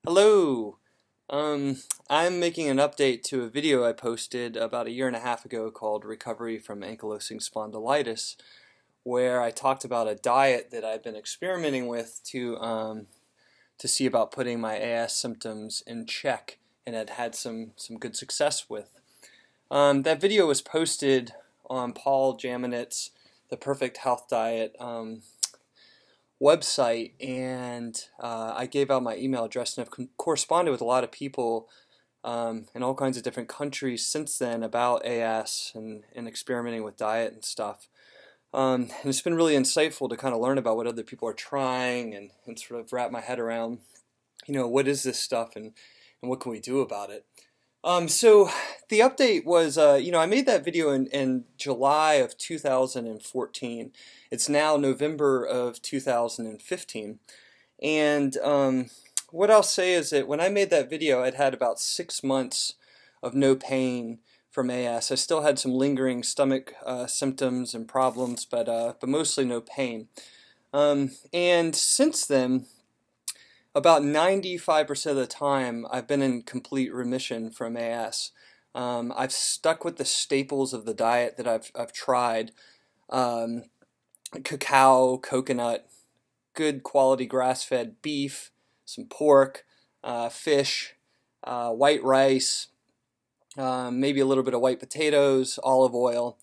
Hello. I'm making an update to a video I posted about a year and a half ago called Recovery from Ankylosing Spondylitis, where I talked about a diet that I've been experimenting with to see about putting my AS symptoms in check, and had had some good success with. That video was posted on Paul Jaminet's The Perfect Health Diet website, and I gave out my email address and have corresponded with a lot of people in all kinds of different countries since then about AS and experimenting with diet and stuff. And it's been really insightful to kind of learn about what other people are trying and sort of wrap my head around, what is this stuff and what can we do about it. So the update was, I made that video in July of 2014. It's now November of 2015. And what I'll say is that when I made that video, I'd had about 6 months of no pain from AS. I still had some lingering stomach symptoms and problems, but mostly no pain. And since then, about 95% of the time, I've been in complete remission from AS. I've stuck with the staples of the diet that I've tried: cacao, coconut, good quality grass-fed beef, some pork, fish, white rice, maybe a little bit of white potatoes, olive oil.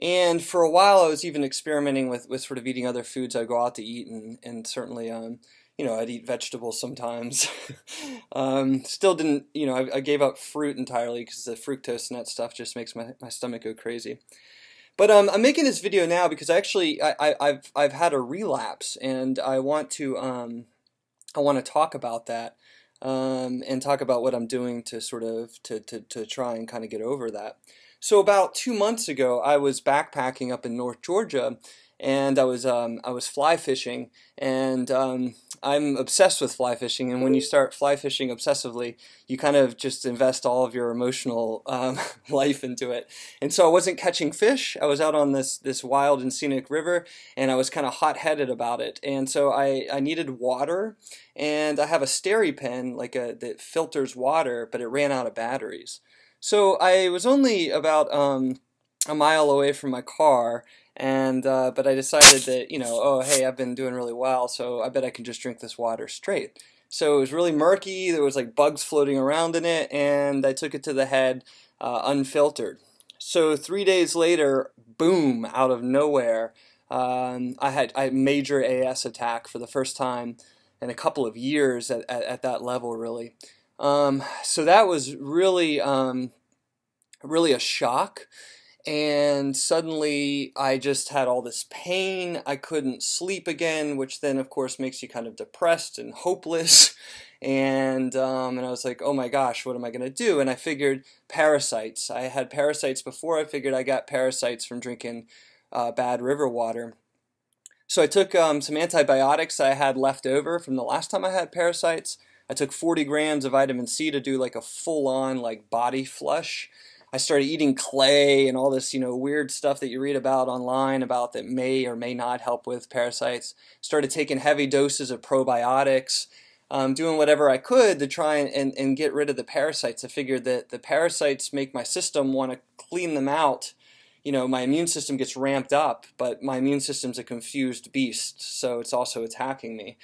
And for a while, I was even experimenting with sort of eating other foods. I'd go out to eat, and certainly, I'd eat vegetables sometimes. Still didn't, I gave up fruit entirely because the fructose and that stuff just makes my stomach go crazy. But I'm making this video now because actually I've had a relapse, and I want to talk about that and talk about what I'm doing to sort of to try and kind of get over that. So about 2 months ago, I was backpacking up in North Georgia, and I was fly fishing, and I'm obsessed with fly fishing. And when you start fly fishing obsessively, you kind of just invest all of your emotional life into it. And so I wasn't catching fish. I was out on this wild and scenic river, and I was kind of hot-headed about it. And so I needed water, and I have a SteriPen that filters water, but it ran out of batteries. So I was only about a mile away from my car, and but I decided that, oh hey, I've been doing really well, so I bet I can just drink this water straight. So it was really murky. There was like bugs floating around in it, and I took it to the head unfiltered. So 3 days later, boom, out of nowhere, I had a major AS attack for the first time in a couple of years at that level, really. So that was really, really a shock, and suddenly I just had all this pain. I couldn't sleep again, which then of course makes you kind of depressed and hopeless, and I was like, oh my gosh, what am I going to do? And I figured parasites. I had parasites before. I figured I got parasites from drinking bad river water. So I took some antibiotics I had left over from the last time I had parasites. I took 40 grams of vitamin C to do like a full-on body flush. I started eating clay and all this, weird stuff that you read about online about that may or may not help with parasites. Started taking heavy doses of probiotics, doing whatever I could to try and get rid of the parasites. I figured that the parasites make my system want to clean them out. My immune system gets ramped up, but my immune system's a confused beast, so it's also attacking me.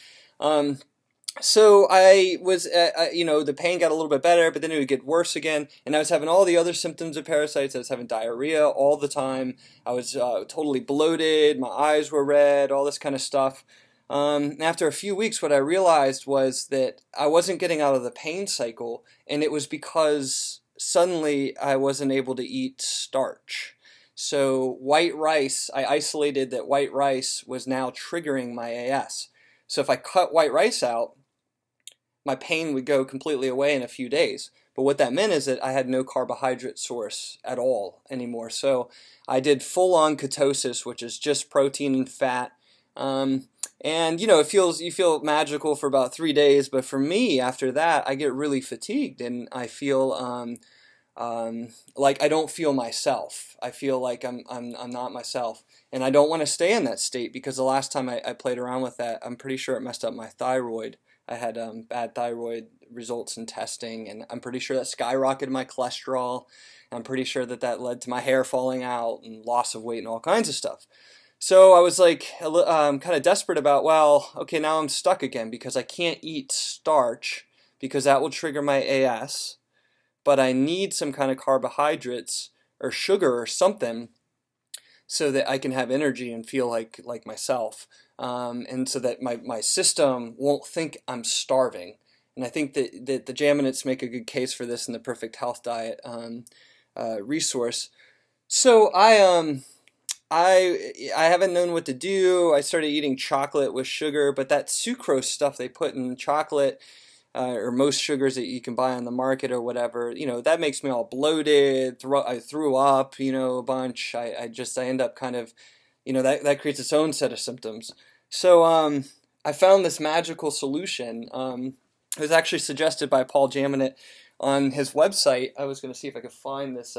So I was, the pain got a little bit better, but then it would get worse again, and I was having all the other symptoms of parasites. I was having diarrhea all the time. I was totally bloated. My eyes were red, all this kind of stuff. After a few weeks, what I realized was that I wasn't getting out of the pain cycle, and it was because suddenly I wasn't able to eat starch. So white rice, I isolated that white rice was now triggering my AS. So if I cut white rice out, my pain would go completely away in a few days. But what that meant is that I had no carbohydrate source at all anymore. So I did full-on ketosis, which is just protein and fat. And you feel magical for about 3 days, but for me, after that, I get really fatigued, and I feel like I don't feel myself. I feel like I'm not myself, and I don't want to stay in that state because the last time I played around with that, I'm pretty sure it messed up my thyroid. I had bad thyroid results in testing, and I'm pretty sure that skyrocketed my cholesterol. I'm pretty sure that that led to my hair falling out and loss of weight and all kinds of stuff. So I was like kind of desperate about, well, okay, now I'm stuck again because I can't eat starch because that will trigger my AS, but I need some kind of carbohydrates or sugar or something so that I can have energy and feel like myself, and so that my system won't think I'm starving. And I think that the Jaminites make a good case for this in the Perfect Health Diet resource. So I haven't known what to do. I started eating chocolate with sugar, but that sucrose stuff they put in chocolate, or most sugars that you can buy on the market or whatever, that makes me all bloated. I threw up, a bunch. I end up kind of, that creates its own set of symptoms. So I found this magical solution. It was actually suggested by Paul Jaminit on his website. I was going to see if I could find this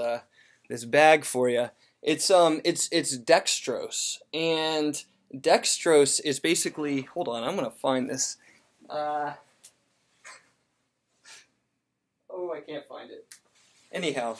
bag for you. It's dextrose, and dextrose is basically, hold on, I'm going to find this. Oh, I can't find it. Anyhow,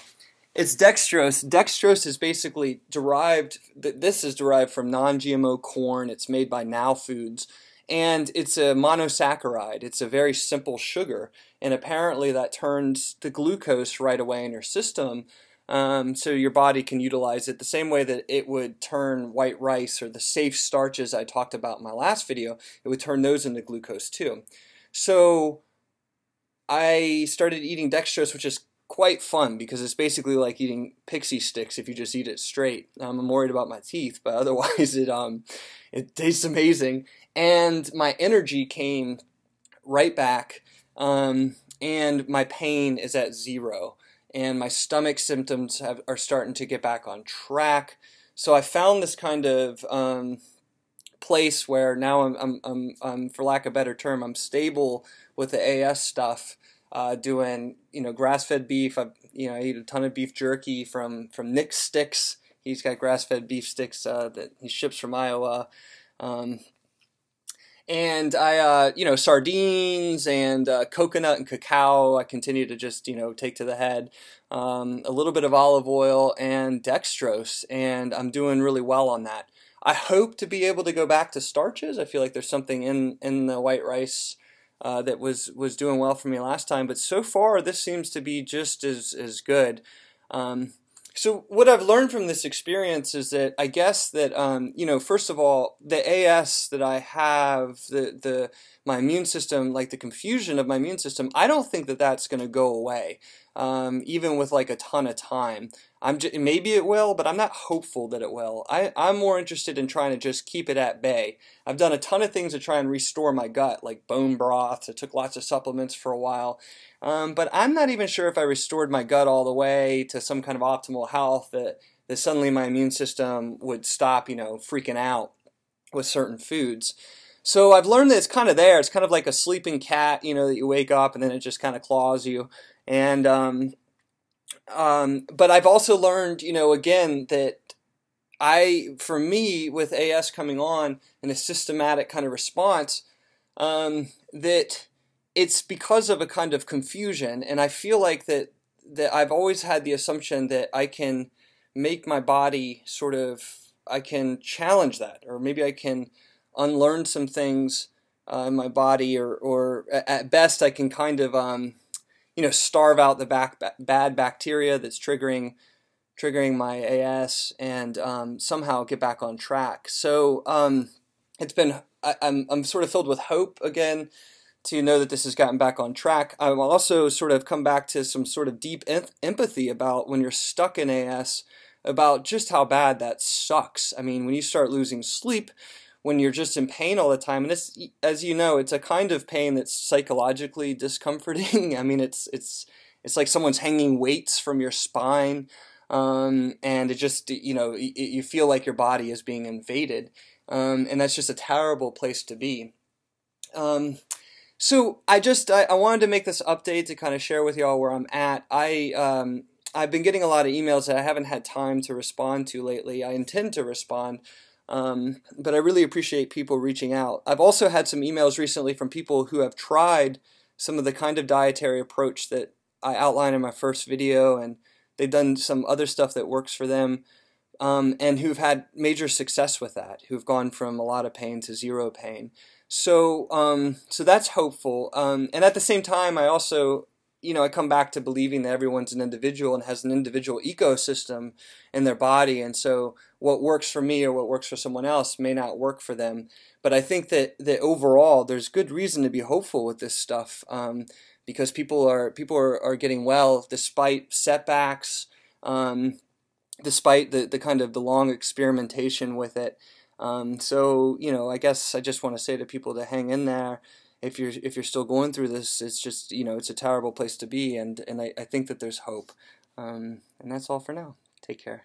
it's dextrose. Dextrose is basically derived, this is derived from non-GMO corn. It's made by Now Foods, and it's a monosaccharide. It's a very simple sugar, and apparently that turns the glucose right away in your system, so your body can utilize it the same way that it would turn white rice or the safe starches I talked about in my last video. It would turn those into glucose too. So I started eating dextrose, which is quite fun because it's basically like eating pixie sticks if you just eat it straight. I'm worried about my teeth, but otherwise it tastes amazing. And my energy came right back, and my pain is at 0. And my stomach symptoms are starting to get back on track. So I found this kind of place where now I'm, for lack of a better term, I'm stable with the AS stuff, doing grass-fed beef. I eat a ton of beef jerky from Nick Sticks. He's got grass-fed beef sticks that he ships from Iowa. And I, sardines and coconut and cacao, I continue to just, take to the head. A little bit of olive oil and dextrose, and I'm doing really well on that. I hope to be able to go back to starches. I feel like there's something in the white rice that was doing well for me last time, but so far this seems to be just as good. So what I've learned from this experience is that I guess that first of all, the AS that I have, my immune system, like the confusion of my immune system, I don't think that that's going to go away, even with like a ton of time. Maybe it will, but I'm not hopeful that it will. I'm more interested in trying to just keep it at bay. I've done a ton of things to try and restore my gut, like bone broth. I took lots of supplements for a while. But I'm not even sure if I restored my gut all the way to some kind of optimal health that suddenly my immune system would stop, freaking out with certain foods. So I've learned that it's kind of there. It's kind of like a sleeping cat, that you wake up and then it just kind of claws you. And but I've also learned, again, that for me, with AS coming on and a systematic kind of response, that it's because of a kind of confusion, and I feel like that I've always had the assumption that I can make my body I can challenge that, or maybe I can unlearn some things in my body, or at best I can kind of starve out the bad bacteria that's triggering my AS, and somehow get back on track. So I'm sort of filled with hope again to know that this has gotten back on track. I've also sort of come back to some sort of deep empathy about when you're stuck in AS, about just how bad that sucks. I mean, when you start losing sleep, when you're just in pain all the time, and it's, as you know, it's a kind of pain that's psychologically discomforting. I mean, it's like someone's hanging weights from your spine, and it just, you feel like your body is being invaded, and that's just a terrible place to be. So I wanted to make this update to kind of share with y'all where I'm at. I've been getting a lot of emails that I haven't had time to respond to lately. I intend to respond, but I really appreciate people reaching out. I've also had some emails recently from people who have tried some of the kind of dietary approach that I outlined in my first video, and they've done some other stuff that works for them, and who've had major success with that, who've gone from a lot of pain to zero pain. So, so that's hopeful. And at the same time, I also, I come back to believing that everyone's an individual and has an individual ecosystem in their body, and so what works for me or what works for someone else may not work for them. But I think that overall, there's good reason to be hopeful with this stuff, because people are getting well despite setbacks, despite the kind of the long experimentation with it. So I guess I just want to say to people to hang in there. If you're still going through this, it's just it's a terrible place to be, and I think that there's hope. And that's all for now. Take care.